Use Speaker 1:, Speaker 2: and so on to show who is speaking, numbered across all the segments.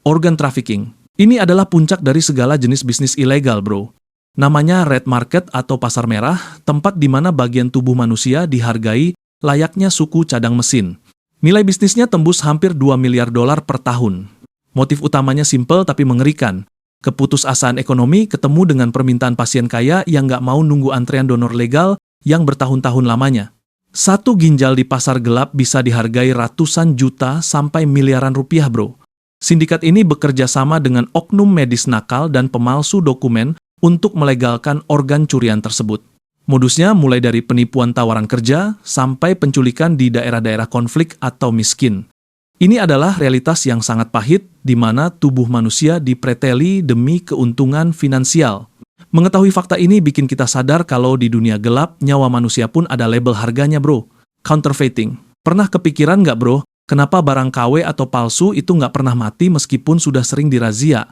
Speaker 1: Organ trafficking. Ini adalah puncak dari segala jenis bisnis ilegal, bro. Namanya red market atau pasar merah, tempat di mana bagian tubuh manusia dihargai layaknya suku cadang mesin. Nilai bisnisnya tembus hampir 2 miliar dolar per tahun. Motif utamanya simpel tapi mengerikan. Keputusasaan ekonomi ketemu dengan permintaan pasien kaya yang nggak mau nunggu antrean donor legal yang bertahun-tahun lamanya. Satu ginjal di pasar gelap bisa dihargai ratusan juta sampai miliaran rupiah, bro. Sindikat ini bekerja sama dengan oknum medis nakal dan pemalsu dokumen untuk melegalkan organ curian tersebut. Modusnya mulai dari penipuan tawaran kerja sampai penculikan di daerah-daerah konflik atau miskin. Ini adalah realitas yang sangat pahit di mana tubuh manusia dipreteli demi keuntungan finansial. Mengetahui fakta ini bikin kita sadar kalau di dunia gelap, nyawa manusia pun ada label harganya, bro. Counterfeiting. Pernah kepikiran nggak, bro, kenapa barang KW atau palsu itu nggak pernah mati meskipun sudah sering dirazia?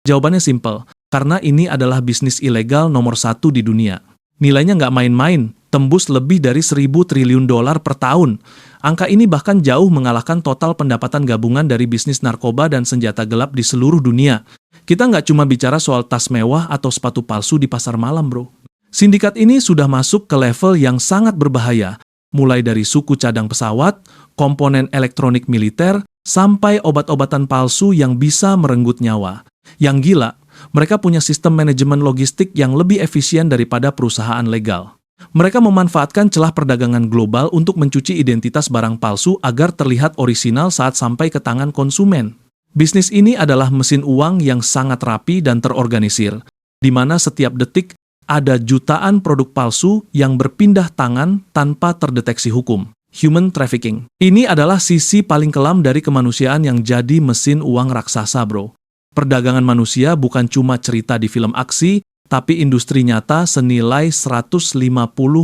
Speaker 1: Jawabannya simpel, karena ini adalah bisnis ilegal nomor 1 di dunia. Nilainya nggak main-main, tembus lebih dari 1.000 triliun dolar per tahun. Angka ini bahkan jauh mengalahkan total pendapatan gabungan dari bisnis narkoba dan senjata gelap di seluruh dunia. Kita nggak cuma bicara soal tas mewah atau sepatu palsu di pasar malam, bro. Sindikat ini sudah masuk ke level yang sangat berbahaya, mulai dari suku cadang pesawat, komponen elektronik militer, sampai obat-obatan palsu yang bisa merenggut nyawa. Yang gila, mereka punya sistem manajemen logistik yang lebih efisien daripada perusahaan legal. Mereka memanfaatkan celah perdagangan global untuk mencuci identitas barang palsu agar terlihat orisinal saat sampai ke tangan konsumen. Bisnis ini adalah mesin uang yang sangat rapi dan terorganisir, di mana setiap detik ada jutaan produk palsu yang berpindah tangan tanpa terdeteksi hukum. Human trafficking. Ini adalah sisi paling kelam dari kemanusiaan yang jadi mesin uang raksasa, bro. Perdagangan manusia bukan cuma cerita di film aksi, tapi industri nyata senilai 150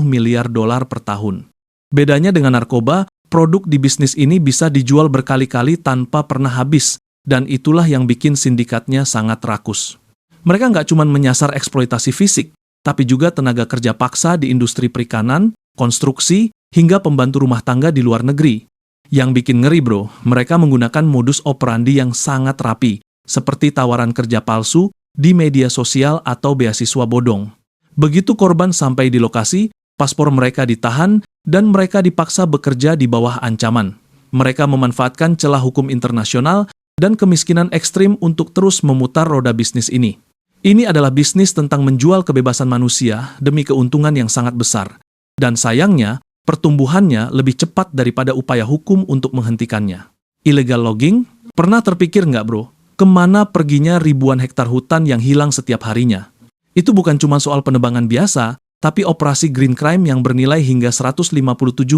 Speaker 1: miliar dolar per tahun. Bedanya dengan narkoba, produk di bisnis ini bisa dijual berkali-kali tanpa pernah habis, dan itulah yang bikin sindikatnya sangat rakus. Mereka nggak cuma menyasar eksploitasi fisik, tapi juga tenaga kerja paksa di industri perikanan, konstruksi, hingga pembantu rumah tangga di luar negeri. Yang bikin ngeri, bro, mereka menggunakan modus operandi yang sangat rapi, seperti tawaran kerja palsu di media sosial atau beasiswa bodong. Begitu korban sampai di lokasi, paspor mereka ditahan dan mereka dipaksa bekerja di bawah ancaman. Mereka memanfaatkan celah hukum internasional dan kemiskinan ekstrim untuk terus memutar roda bisnis ini. Ini adalah bisnis tentang menjual kebebasan manusia demi keuntungan yang sangat besar. Dan sayangnya, pertumbuhannya lebih cepat daripada upaya hukum untuk menghentikannya. Illegal logging? Pernah terpikir nggak, bro? Kemana perginya ribuan hektar hutan yang hilang setiap harinya? Itu bukan cuma soal penebangan biasa, tapi operasi green crime yang bernilai hingga 157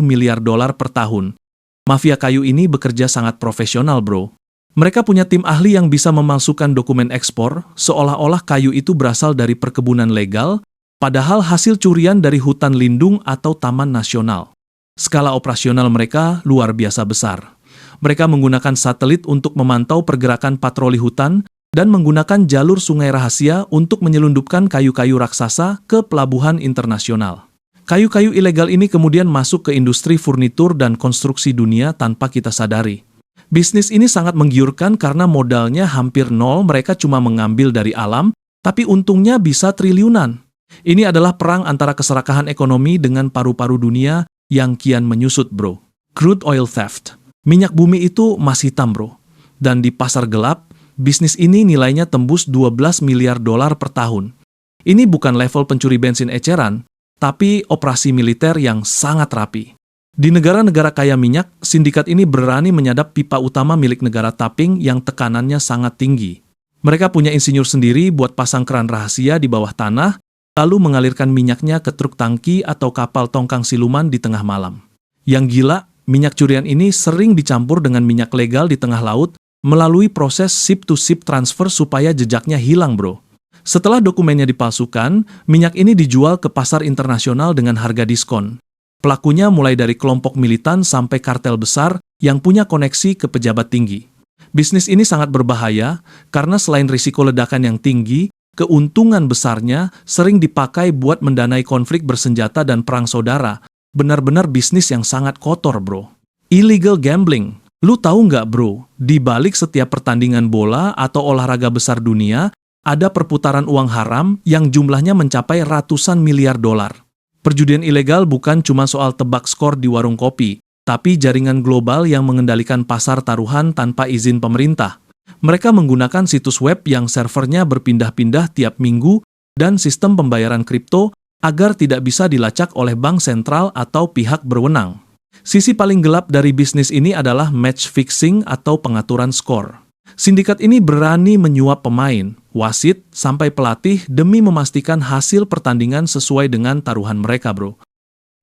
Speaker 1: miliar dolar per tahun. Mafia kayu ini bekerja sangat profesional, bro. Mereka punya tim ahli yang bisa memalsukan dokumen ekspor, seolah-olah kayu itu berasal dari perkebunan legal, padahal hasil curian dari hutan lindung atau taman nasional. Skala operasional mereka luar biasa besar. Mereka menggunakan satelit untuk memantau pergerakan patroli hutan dan menggunakan jalur sungai rahasia untuk menyelundupkan kayu-kayu raksasa ke pelabuhan internasional. Kayu-kayu ilegal ini kemudian masuk ke industri furnitur dan konstruksi dunia tanpa kita sadari. Bisnis ini sangat menggiurkan karena modalnya hampir nol, mereka cuma mengambil dari alam, tapi untungnya bisa triliunan. Ini adalah perang antara keserakahan ekonomi dengan paru-paru dunia yang kian menyusut, bro. Crude oil theft. Minyak bumi itu emas hitam, bro. Dan di pasar gelap, bisnis ini nilainya tembus 12 miliar dolar per tahun. Ini bukan level pencuri bensin eceran, tapi operasi militer yang sangat rapi. Di negara-negara kaya minyak, sindikat ini berani menyadap pipa utama milik negara Tapping yang tekanannya sangat tinggi. Mereka punya insinyur sendiri buat pasang keran rahasia di bawah tanah, lalu mengalirkan minyaknya ke truk tangki atau kapal tongkang siluman di tengah malam. Yang gila, minyak curian ini sering dicampur dengan minyak legal di tengah laut melalui proses ship-to-ship transfer supaya jejaknya hilang, bro. Setelah dokumennya dipalsukan, minyak ini dijual ke pasar internasional dengan harga diskon. Pelakunya mulai dari kelompok militan sampai kartel besar yang punya koneksi ke pejabat tinggi. Bisnis ini sangat berbahaya karena selain risiko ledakan yang tinggi, keuntungan besarnya sering dipakai buat mendanai konflik bersenjata dan perang saudara. Benar-benar bisnis yang sangat kotor, bro. Illegal gambling. Lu tahu nggak bro, di balik setiap pertandingan bola atau olahraga besar dunia, ada perputaran uang haram yang jumlahnya mencapai ratusan miliar dolar. Perjudian ilegal bukan cuma soal tebak skor di warung kopi, tapi jaringan global yang mengendalikan pasar taruhan tanpa izin pemerintah. Mereka menggunakan situs web yang servernya berpindah-pindah tiap minggu dan sistem pembayaran kripto agar tidak bisa dilacak oleh bank sentral atau pihak berwenang. Sisi paling gelap dari bisnis ini adalah match fixing atau pengaturan skor. Sindikat ini berani menyuap pemain, wasit, sampai pelatih demi memastikan hasil pertandingan sesuai dengan taruhan mereka, bro.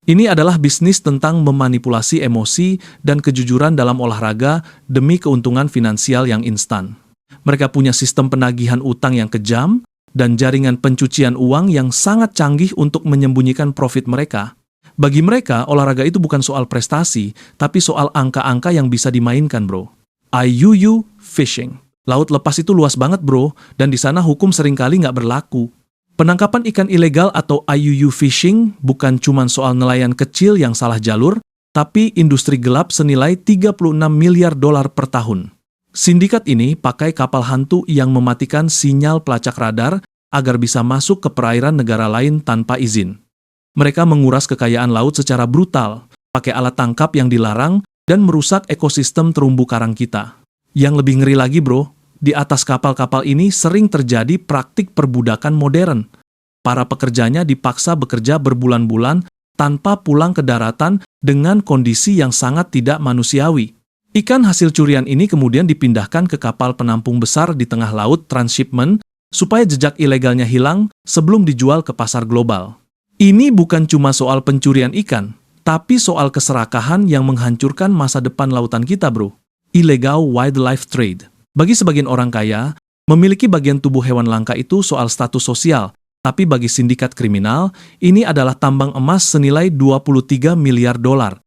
Speaker 1: Ini adalah bisnis tentang memanipulasi emosi dan kejujuran dalam olahraga demi keuntungan finansial yang instan. Mereka punya sistem penagihan utang yang kejam dan jaringan pencucian uang yang sangat canggih untuk menyembunyikan profit mereka. Bagi mereka, olahraga itu bukan soal prestasi, tapi soal angka-angka yang bisa dimainkan, bro. IUU fishing. Laut lepas itu luas banget, bro, dan di sana hukum seringkali nggak berlaku. Penangkapan ikan ilegal atau IUU fishing bukan cuma soal nelayan kecil yang salah jalur, tapi industri gelap senilai 36 miliar dolar per tahun. Sindikat ini pakai kapal hantu yang mematikan sinyal pelacak radar agar bisa masuk ke perairan negara lain tanpa izin. Mereka menguras kekayaan laut secara brutal, pakai alat tangkap yang dilarang, dan merusak ekosistem terumbu karang kita. Yang lebih ngeri lagi bro, di atas kapal-kapal ini sering terjadi praktik perbudakan modern. Para pekerjanya dipaksa bekerja berbulan-bulan tanpa pulang ke daratan dengan kondisi yang sangat tidak manusiawi. Ikan hasil curian ini kemudian dipindahkan ke kapal penampung besar di tengah laut transshipment supaya jejak ilegalnya hilang sebelum dijual ke pasar global. Ini bukan cuma soal pencurian ikan, tapi soal keserakahan yang menghancurkan masa depan lautan kita, bro. Illegal wildlife trade. Bagi sebagian orang kaya, memiliki bagian tubuh hewan langka itu soal status sosial, tapi bagi sindikat kriminal, ini adalah tambang emas senilai 23 miliar dolar.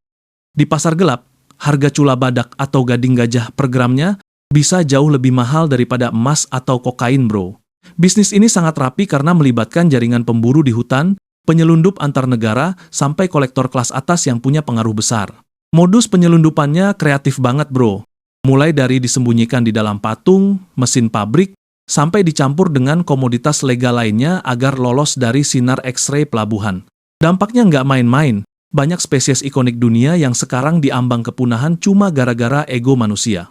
Speaker 1: Di pasar gelap, harga cula badak atau gading gajah per gramnya bisa jauh lebih mahal daripada emas atau kokain, bro. Bisnis ini sangat rapi karena melibatkan jaringan pemburu di hutan, penyelundup antar negara, sampai kolektor kelas atas yang punya pengaruh besar. Modus penyelundupannya kreatif banget, bro. Mulai dari disembunyikan di dalam patung, mesin pabrik, sampai dicampur dengan komoditas legal lainnya agar lolos dari sinar X-ray pelabuhan. Dampaknya nggak main-main. Banyak spesies ikonik dunia yang sekarang diambang kepunahan cuma gara-gara ego manusia.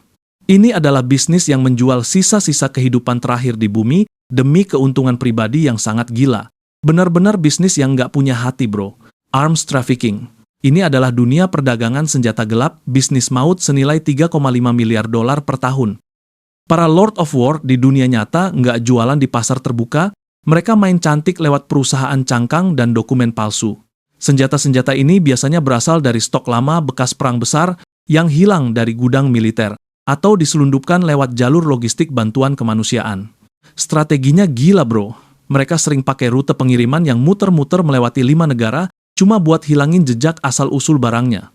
Speaker 1: Ini adalah bisnis yang menjual sisa-sisa kehidupan terakhir di bumi demi keuntungan pribadi yang sangat gila. Benar-benar bisnis yang nggak punya hati, bro. Arms trafficking. Ini adalah dunia perdagangan senjata gelap, bisnis maut senilai 3,5 miliar dolar per tahun. Para Lord of War di dunia nyata nggak jualan di pasar terbuka, mereka main cantik lewat perusahaan cangkang dan dokumen palsu. Senjata-senjata ini biasanya berasal dari stok lama bekas perang besar yang hilang dari gudang militer, atau diselundupkan lewat jalur logistik bantuan kemanusiaan. Strateginya gila, bro. Mereka sering pakai rute pengiriman yang muter-muter melewati 5 negara cuma buat hilangin jejak asal-usul barangnya.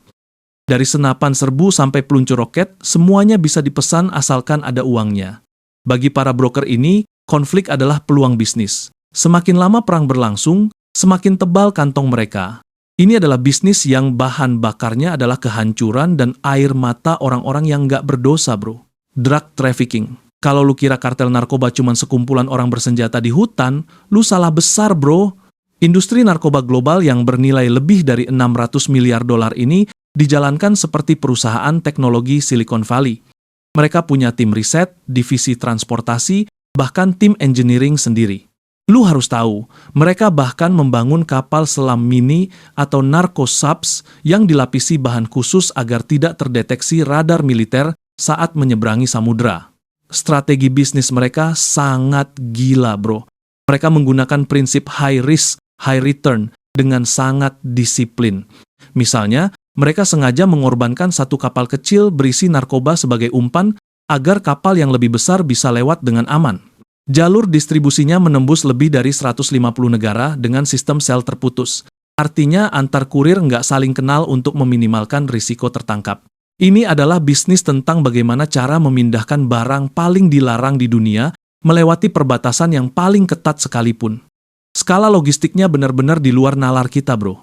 Speaker 1: Dari senapan serbu sampai peluncur roket, semuanya bisa dipesan asalkan ada uangnya. Bagi para broker ini, konflik adalah peluang bisnis. Semakin lama perang berlangsung, semakin tebal kantong mereka. Ini adalah bisnis yang bahan bakarnya adalah kehancuran dan air mata orang-orang yang nggak berdosa, bro. Drug trafficking. Kalau lu kira kartel narkoba cuma sekumpulan orang bersenjata di hutan, lu salah besar, bro. Industri narkoba global yang bernilai lebih dari 600 miliar dolar ini dijalankan seperti perusahaan teknologi Silicon Valley. Mereka punya tim riset, divisi transportasi, bahkan tim engineering sendiri. Lu harus tahu, mereka bahkan membangun kapal selam mini atau narcosubs yang dilapisi bahan khusus agar tidak terdeteksi radar militer saat menyeberangi samudera. Strategi bisnis mereka sangat gila, bro. Mereka menggunakan prinsip high risk, high return dengan sangat disiplin. Misalnya, mereka sengaja mengorbankan satu kapal kecil berisi narkoba sebagai umpan agar kapal yang lebih besar bisa lewat dengan aman. Jalur distribusinya menembus lebih dari 150 negara dengan sistem sel terputus. Artinya antar kurir nggak saling kenal untuk meminimalkan risiko tertangkap. Ini adalah bisnis tentang bagaimana cara memindahkan barang paling dilarang di dunia melewati perbatasan yang paling ketat sekalipun. Skala logistiknya benar-benar di luar nalar kita, bro.